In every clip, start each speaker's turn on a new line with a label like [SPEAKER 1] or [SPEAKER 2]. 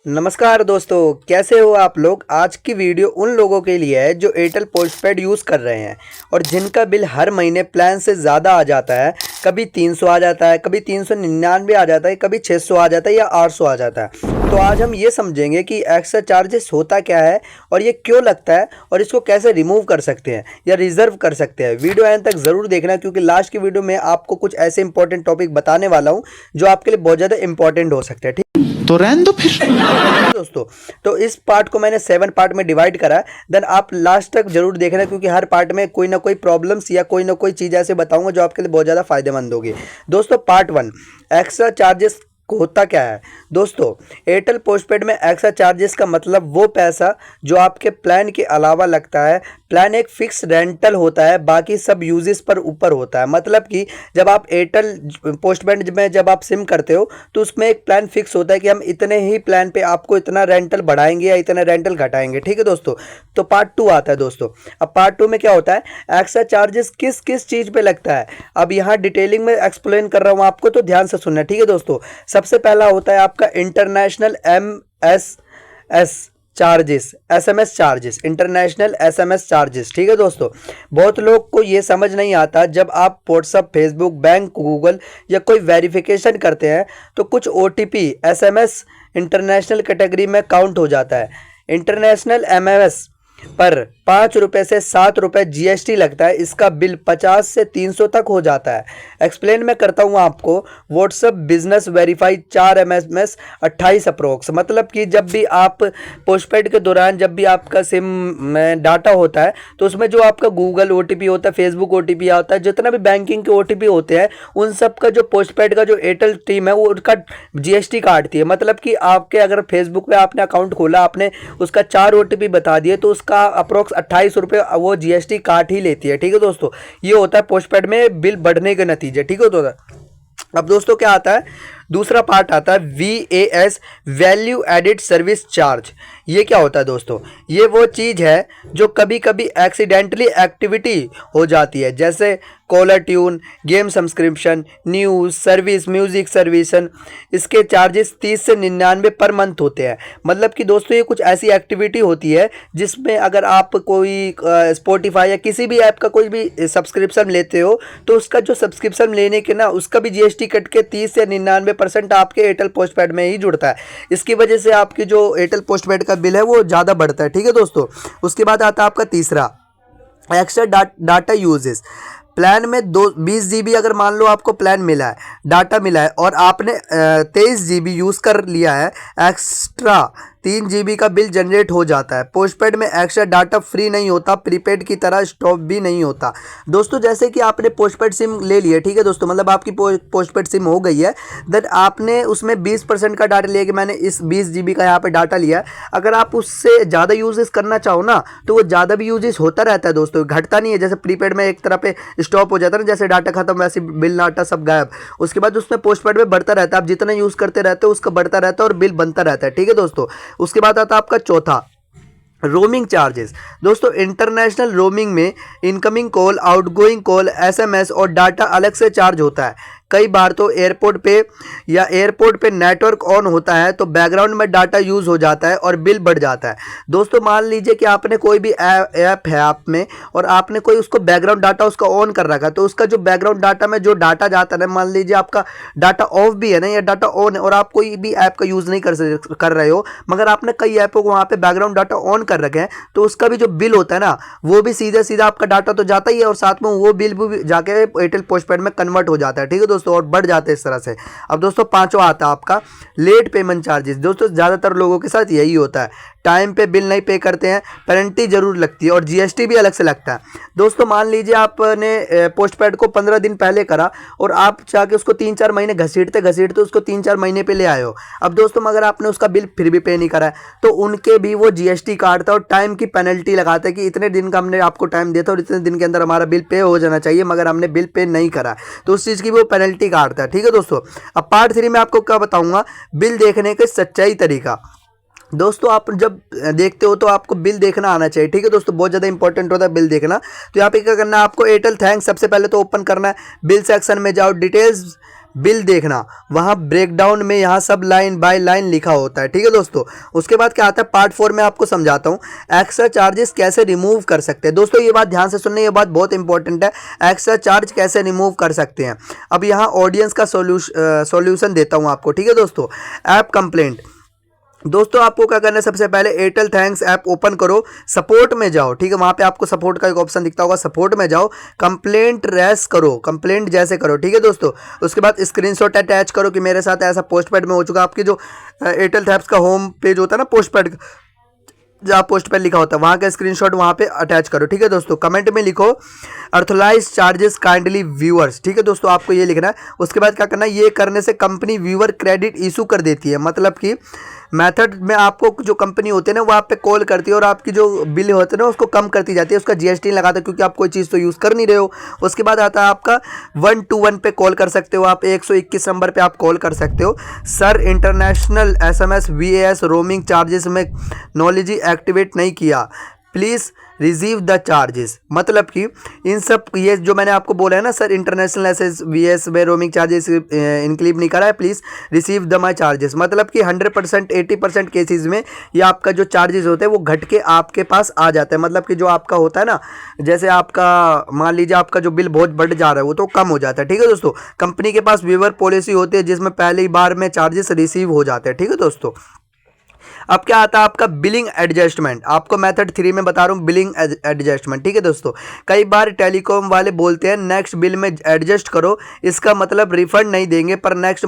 [SPEAKER 1] नमस्कार दोस्तों, कैसे हो आप लोग। आज की वीडियो उन लोगों के लिए है जो एयरटेल पोस्टपेड यूज़ कर रहे हैं और जिनका बिल हर महीने प्लान से ज़्यादा आ जाता है। कभी 300 आ जाता है, कभी 399 आ जाता है, कभी 600 आ जाता है या 800 आ जाता है। तो आज हम ये समझेंगे कि एक्स्ट्रा चार्जेस होता क्या है और ये क्यों लगता है और इसको कैसे रिमूव कर सकते हैं या रिजर्व कर सकते हैं। वीडियो एंड तक ज़रूर देखना, क्योंकि लास्ट की वीडियो में आपको कुछ ऐसे इंपॉर्टेंट टॉपिक बताने वाला हूँ जो आपके लिए बहुत ज़्यादा इंपॉर्टेंट हो सकते हैं। ठीक
[SPEAKER 2] तो रहने दो फिर
[SPEAKER 1] दोस्तों, तो इस पार्ट को मैंने 7 पार्ट में डिवाइड करा। देन आप लास्ट तक जरूर देखना, क्योंकि हर पार्ट में कोई ना कोई प्रॉब्लम्स या कोई ना कोई चीज़ ऐसे बताऊंगा जो आपके लिए बहुत ज़्यादा फायदेमंद होगी। दोस्तों, पार्ट 1, एक्स्ट्रा चार्जेस होता क्या है। दोस्तों, एयरटेल पोस्टपेड में एक्स्ट्रा चार्जेस का मतलब वो पैसा जो आपके प्लान के अलावा लगता है। प्लान एक फिक्स रेंटल होता है, बाकी सब यूजेस पर ऊपर होता है। मतलब कि जब आप एयरटेल पोस्टपेड में जब आप सिम करते हो तो उसमें एक प्लान फिक्स होता है कि हम इतने ही प्लान पे आपको इतना रेंटल बढ़ाएंगे या इतना रेंटल घटाएंगे। ठीक है दोस्तों, तो पार्ट 2 आता है। दोस्तों, अब पार्ट 2 में क्या होता है, एक्स्ट्रा चार्जेस किस किस चीज़ पे लगता है। अब यहाँ डिटेलिंग में एक्सप्लेन कर रहा हूँ आपको, तो ध्यान से सुनना। ठीक है दोस्तों, सबसे पहला होता है आपका international MSS charges, SMS charges, international SMS charges. ठीक है दोस्तों, बहुत लोग को ये समझ नहीं आता। जब आप व्हाट्सअप, फेसबुक, बैंक, गूगल या कोई वेरिफिकेशन करते हैं तो कुछ ओटीपी एसएमएस इंटरनेशनल कैटेगरी में काउंट हो जाता है। इंटरनेशनल एमएमएस पर 5 रुपये से 7 रुपये जीएसटी लगता है। इसका बिल 50 से 300 तक हो जाता है। एक्सप्लेन मैं करता हूँ आपको। WhatsApp business verify 4 MMS 28 approx. मतलब कि जब भी आप पोस्टपेड के दौरान जब भी आपका सिम में डाटा होता है तो उसमें जो आपका गूगल ओटीपी होता है, फेसबुक ओटीपी आता है, जितना भी बैंकिंग के ओटीपी होते हैं, उन सब का जो पोस्टपेड का जो एयरटेल टीम है वो उनका जीएसटी काटती है। मतलब कि आपके अगर फेसबुक पे आपने अकाउंट खोला, आपने उसका 4 ओटीपी बता दिए तो का अप्रोक्स 28 रुपये वो जीएसटी काट ही लेती है। ठीक है दोस्तों, ये होता है पोस्टपेड में बिल बढ़ने के नतीजे। ठीक है दोस्तों, अब दोस्तों क्या आता है, दूसरा पार्ट आता है VAS, value added service charge. ये क्या होता है दोस्तों, ये वो चीज़ है जो कभी कभी एक्सीडेंटली एक्टिविटी हो जाती है, जैसे caller tune, game subscription, news service, music सर्विसन। इसके चार्जेस 30 से 99 पर मंथ होते हैं। मतलब कि दोस्तों, ये कुछ ऐसी एक्टिविटी होती है जिसमें अगर आप कोई स्पॉटिफाई या किसी भी ऐप का कोई भी सब्सक्रिप्शन लेते हो तो उसका जो सब्सक्रिप्शन लेने के ना उसका भी जीएसटी कट के 30 से 99% आपके एयरटेल पोस्टपेड में ही जुड़ता है। इसकी वजह से आपकी जो एयरटेल पोस्टपेड का बिल है वो ज़्यादा बढ़ता है। ठीक है दोस्तों, उसके बाद आता है आपका तीसरा, एक्स्ट्रा डाटा यूजेस। प्लान में 20 GB अगर मान लो आपको प्लान मिला है, डाटा मिला है और आपने 23 GB यूज़ कर लिया है, एक्स्ट्रा 3 GB का बिल जनरेट हो जाता है। पोस्टपेड में एक्स्ट्रा डाटा फ्री नहीं होता, प्रीपेड की तरह स्टॉप भी नहीं होता। दोस्तों, जैसे कि आपने पोस्टपेड सिम ले लिया, ठीक है दोस्तों, मतलब आपकी पोस्टपेड सिम हो गई है, देन आपने उसमें 20% का डाटा लिया कि मैंने इस 20 GB का यहाँ पे डाटा लिया। अगर आप उससे ज़्यादा यूजेस करना चाहो ना तो वो ज़्यादा भी यूजेस होता रहता है दोस्तों, घटता नहीं है। जैसे प्रीपेड में एक तरह पे स्टॉप हो जाता है ना, जैसे डाटा खत्म वैसे बिल डाटा सब गायब। उसके बाद उसमें पोस्टपेड में बढ़ता रहता है, आप जितना यूज़ करते रहते हो उसका बढ़ता रहता है और बिल बनता रहता है। ठीक है दोस्तों, उसके बाद आता है आपका चौथा, रोमिंग चार्जेस। दोस्तों, इंटरनेशनल रोमिंग में incoming call, outgoing call, SMS और डाटा अलग से चार्ज होता है। कई बार तो एयरपोर्ट पे नेटवर्क ऑन होता है तो बैकग्राउंड में डाटा यूज़ हो जाता है और बिल बढ़ जाता है। दोस्तों, मान लीजिए कि आपने कोई भी ऐप है आप में और आपने कोई उसको बैकग्राउंड डाटा उसका ऑन कर रखा है, तो उसका जो बैकग्राउंड डाटा में जो डाटा जाता है ना, मान लीजिए आपका डाटा ऑफ भी है ना या डाटा ऑन है और आप कोई भी ऐप का यूज़ नहीं कर रहे हो, मगर आपने कई ऐपों को वहाँ पर बैकग्राउंड डाटा ऑन कर रखे हैं, तो उसका भी जो बिल होता है ना वो भी सीधा आपका डाटा तो जाता ही है और साथ में वो बिल भी जाके एयरटेल पोस्टपेड में कन्वर्ट हो जाता है। ठीक है दोस्तों, और बढ़ जाते हैं इस तरह से। अब दोस्तों, पांचवा आता है आपका लेट पेमेंट चार्जेस। दोस्तों, ज़्यादातर लोगों के साथ यही होता है, टाइम पे बिल नहीं पे करते हैं, पेनल्टी जरूर लगती है और जीएसटी भी अलग से लगता है। दोस्तों, मान लीजिए आपने पोस्टपेड को 15 दिन पहले करा और आप जाके उसको 3-4 महीने घसीटते उसको 3-4 महीने पे ले आए हो। अब दोस्तों, मगर आपने उसका बिल फिर भी पे नहीं करा है तो उनके भी वो जीएसटी काटता है और टाइम की पेनल्टी लगाता है कि इतने दिन का हमने आपको टाइम दिया था और इतने दिन के अंदर हमारा बिल पे हो जाना चाहिए, मगर हमने बिल पे नहीं करा, तो उस चीज़ की वो पेनल्टी काटता है। ठीक है दोस्तों, अब पार्ट 3 में आपको क्या बताऊंगा, बिल देखने का सच्चाई तरीका। दोस्तों, आप जब देखते हो तो आपको बिल देखना आना चाहिए। ठीक है दोस्तों, बहुत ज़्यादा इंपॉर्टेंट होता है बिल देखना। तो यहाँ पे क्या करना है आपको, एयरटेल थैंक्स सबसे पहले तो ओपन करना है, बिल सेक्शन में जाओ, डिटेल्स बिल देखना, वहाँ ब्रेकडाउन में यहाँ सब लाइन बाय लाइन लिखा होता है, ठीक है दोस्तों। उसके बाद क्या आता है, पार्ट 4 में आपको समझाता हूँ एक्स्ट्रा चार्जेस कैसे रिमूव कर सकते हैं। दोस्तों ये बात ध्यान से सुनना, ये बात बहुत इंपॉर्टेंट है, एक्स्ट्रा चार्ज कैसे रिमूव कर सकते हैं। अब यहाँ ऑडियंस का सॉल्यूशन देता हूँ आपको, ठीक है दोस्तों। ऐप कंप्लेंट, दोस्तों आपको क्या करना है, सबसे पहले एयरटेल थैंक्स ऐप ओपन करो, सपोर्ट में जाओ, ठीक है, वहाँ पे आपको सपोर्ट का एक ऑप्शन दिखता होगा, सपोर्ट में जाओ, कंप्लेंट रेस करो, कंप्लेंट जैसे करो, ठीक है दोस्तों। उसके बाद स्क्रीनशॉट अटैच करो कि मेरे साथ ऐसा पोस्टपेड में हो चुका। आपकी जो एयरटेल थैंक्स का होम पेज होता है ना पोस्टपेड, जहाँ पोस्ट पे लिखा होता है, वहाँ का स्क्रीनशॉट वहाँ पे अटैच करो, ठीक है दोस्तों। कमेंट में लिखो अर्थलाइज चार्जेस काइंडली व्यूअर्स, ठीक है दोस्तों, आपको ये लिखना है। उसके बाद क्या करना है, ये करने से कंपनी व्यूअर क्रेडिट इशू कर देती है, मतलब कि मेथड में आपको जो कंपनी होती है ना वो आप पे कॉल करती है और आपकी जो बिल होते हैं ना उसको कम करती जाती है, उसका जीएसटी लगाता है, क्योंकि आप कोई चीज़ तो यूज़ कर नहीं रहे हो। उसके बाद आता है आपका 121 पे कॉल कर सकते हो, आप 121 नंबर पे आप कॉल कर सकते हो। Sir international SMS VAS roaming charges में नॉलेज एक्टिवेट नहीं किया, प्लीज़ रिसीव द चार्जेस, मतलब कि इन सब ये जो मैंने आपको बोला है ना सर इंटरनेशनल एस वीएस में रोमिंग चार्जेस इंक्लूड नहीं करा है, please receive the my charges, मतलब कि 100% 80% केसेस में ये आपका जो चार्जेस होते हैं वो घट के आपके पास आ जाता है, मतलब कि जो आपका होता है ना, जैसे आपका मान लीजिए आपका जो बिल बहुत बढ़ जा रहा है वो तो कम हो जाता है, ठीक है दोस्तों। कंपनी के पास व्यूअर पॉलिसी होती है जिसमें पहली बार में चार्जेस रिसीव हो जाते हैं, ठीक है दोस्तों। अब क्या आता है आपका बिलिंग एडजस्टमेंट, आपको मेथड 3 में बता रहा हूँ बिलिंग एडजस्टमेंट, ठीक है दोस्तों। कई बार टेलीकॉम वाले बोलते हैं नेक्स्ट बिल में एडजस्ट करो, इसका मतलब रिफंड नहीं देंगे पर नेक्स्ट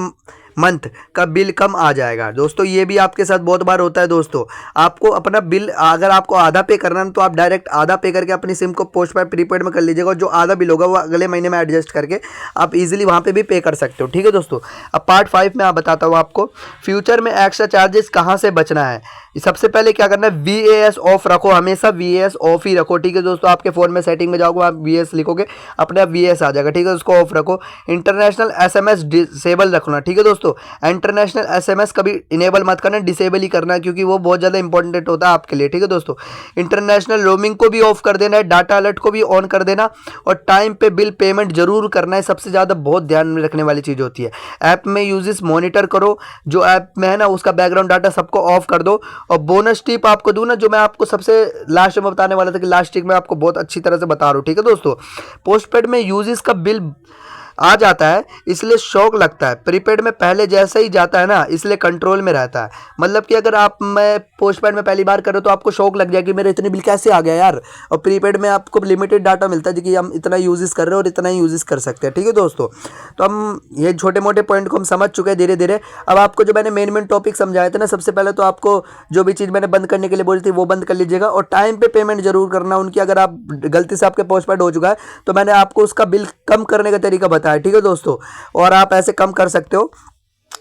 [SPEAKER 1] मंथ का बिल कम आ जाएगा। दोस्तों ये भी आपके साथ बहुत बार होता है दोस्तों, आपको अपना बिल अगर आपको आधा पे करना है तो आप डायरेक्ट आधा पे करके अपनी सिम को पोस्ट पेड प्रीपेड में कर लीजिएगा, और जो आधा बिल होगा वो अगले महीने में एडजस्ट करके आप इजीली वहाँ पे भी पे कर सकते हो, ठीक है दोस्तों। अब पार्ट 5 में आप बताता हूँ आपको फ्यूचर में एक्स्ट्रा चार्जेस कहाँ से बचना है। सबसे पहले क्या करना है, VAS ऑफ रखो, हमेशा VAS ऑफ ही रखो, ठीक है दोस्तों। आपके फ़ोन में सेटिंग में जाओगे आप VAS लिखोगे अपने आप VAS आ जाएगा, ठीक है, उसको ऑफ रखो। इंटरनेशनल SMS डिसेबल रखना, ठीक है दोस्तों। इंटरनेशनल SMS कभी इनेबल मत करना, डिसेबल ही करना है, क्योंकि वो बहुत ज़्यादा इंपॉर्टेंट होता है आपके लिए, ठीक है दोस्तों। इंटरनेशनल रोमिंग को भी ऑफ कर देना है, डाटा अलर्ट को भी ऑन कर देना, और टाइम पे बिल पेमेंट जरूर करना है, सबसे ज़्यादा बहुत ध्यान में रखने वाली चीज़ होती है। ऐप में यूजेस मॉनिटर करो, जो ऐप में है ना उसका बैकग्राउंड डाटा सबको ऑफ कर दो। और बोनस टिप आपको दूं ना, जो मैं आपको सबसे लास्ट में बताने वाला था कि लास्ट टिप में आपको बहुत अच्छी तरह से बता रहा हूँ, ठीक है दोस्तों। पोस्टपेड में यूजेस का बिल आ जाता है इसलिए शौक लगता है, प्रीपेड में पहले जैसा ही जाता है ना इसलिए कंट्रोल में रहता है। मतलब कि अगर आप मैं पोस्टपेड में पहली बार करो तो आपको शौक लग जाए कि मेरे इतने बिल कैसे आ गया यार, और प्रीपेड में आपको लिमिटेड डाटा मिलता है कि हम इतना यूजेस कर रहे हैं और इतना ही यूजेस कर सकते हैं, ठीक है दोस्तों। तो हम ये छोटे मोटे पॉइंट को हम समझ चुके हैं धीरे धीरे। अब आपको जो मैंने मेन टॉपिक समझाए थे ना, सबसे पहले तो आपको जो भी चीज़ मैंने बंद करने के लिए बोली थी वो बंद कर लीजिएगा, और टाइम पे पेमेंट जरूर करना उनकी। अगर आप गलती से आपके पोस्टपेड हो चुका है तो मैंने आपको उसका बिल कम करने का तरीका बताया, ठीक है दोस्तों, और आप ऐसे कम कर सकते हो।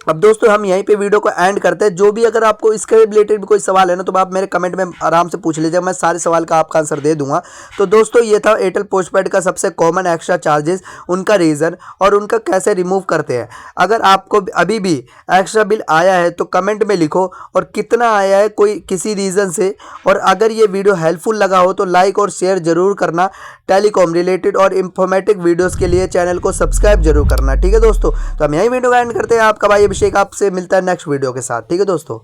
[SPEAKER 1] अब दोस्तों हम यहीं पे वीडियो को एंड करते हैं। जो भी अगर आपको इसके रिलेटेड भी कोई सवाल है ना तो आप मेरे कमेंट में आराम से पूछ लीजिए, मैं सारे सवाल का आपका आंसर दे दूंगा। तो दोस्तों ये था एयरटेल पोस्टपेड का सबसे कॉमन एक्स्ट्रा चार्जेस, उनका रीज़न और उनका कैसे रिमूव करते हैं। अगर आपको अभी भी एक्स्ट्रा बिल आया है तो कमेंट में लिखो और कितना आया है कोई किसी रीज़न से। और अगर ये वीडियो हेल्पफुल लगा हो तो लाइक और शेयर जरूर करना। टेलीकॉम रिलेटेड और इंफॉर्मेटिव वीडियोज़ के लिए चैनल को सब्सक्राइब जरूर करना, ठीक है दोस्तों। तो हम यही वीडियो एंड करते हैं। आपका भाई अभिषेक आपसे मिलता है नेक्स्ट वीडियो के साथ, ठीक है दोस्तों।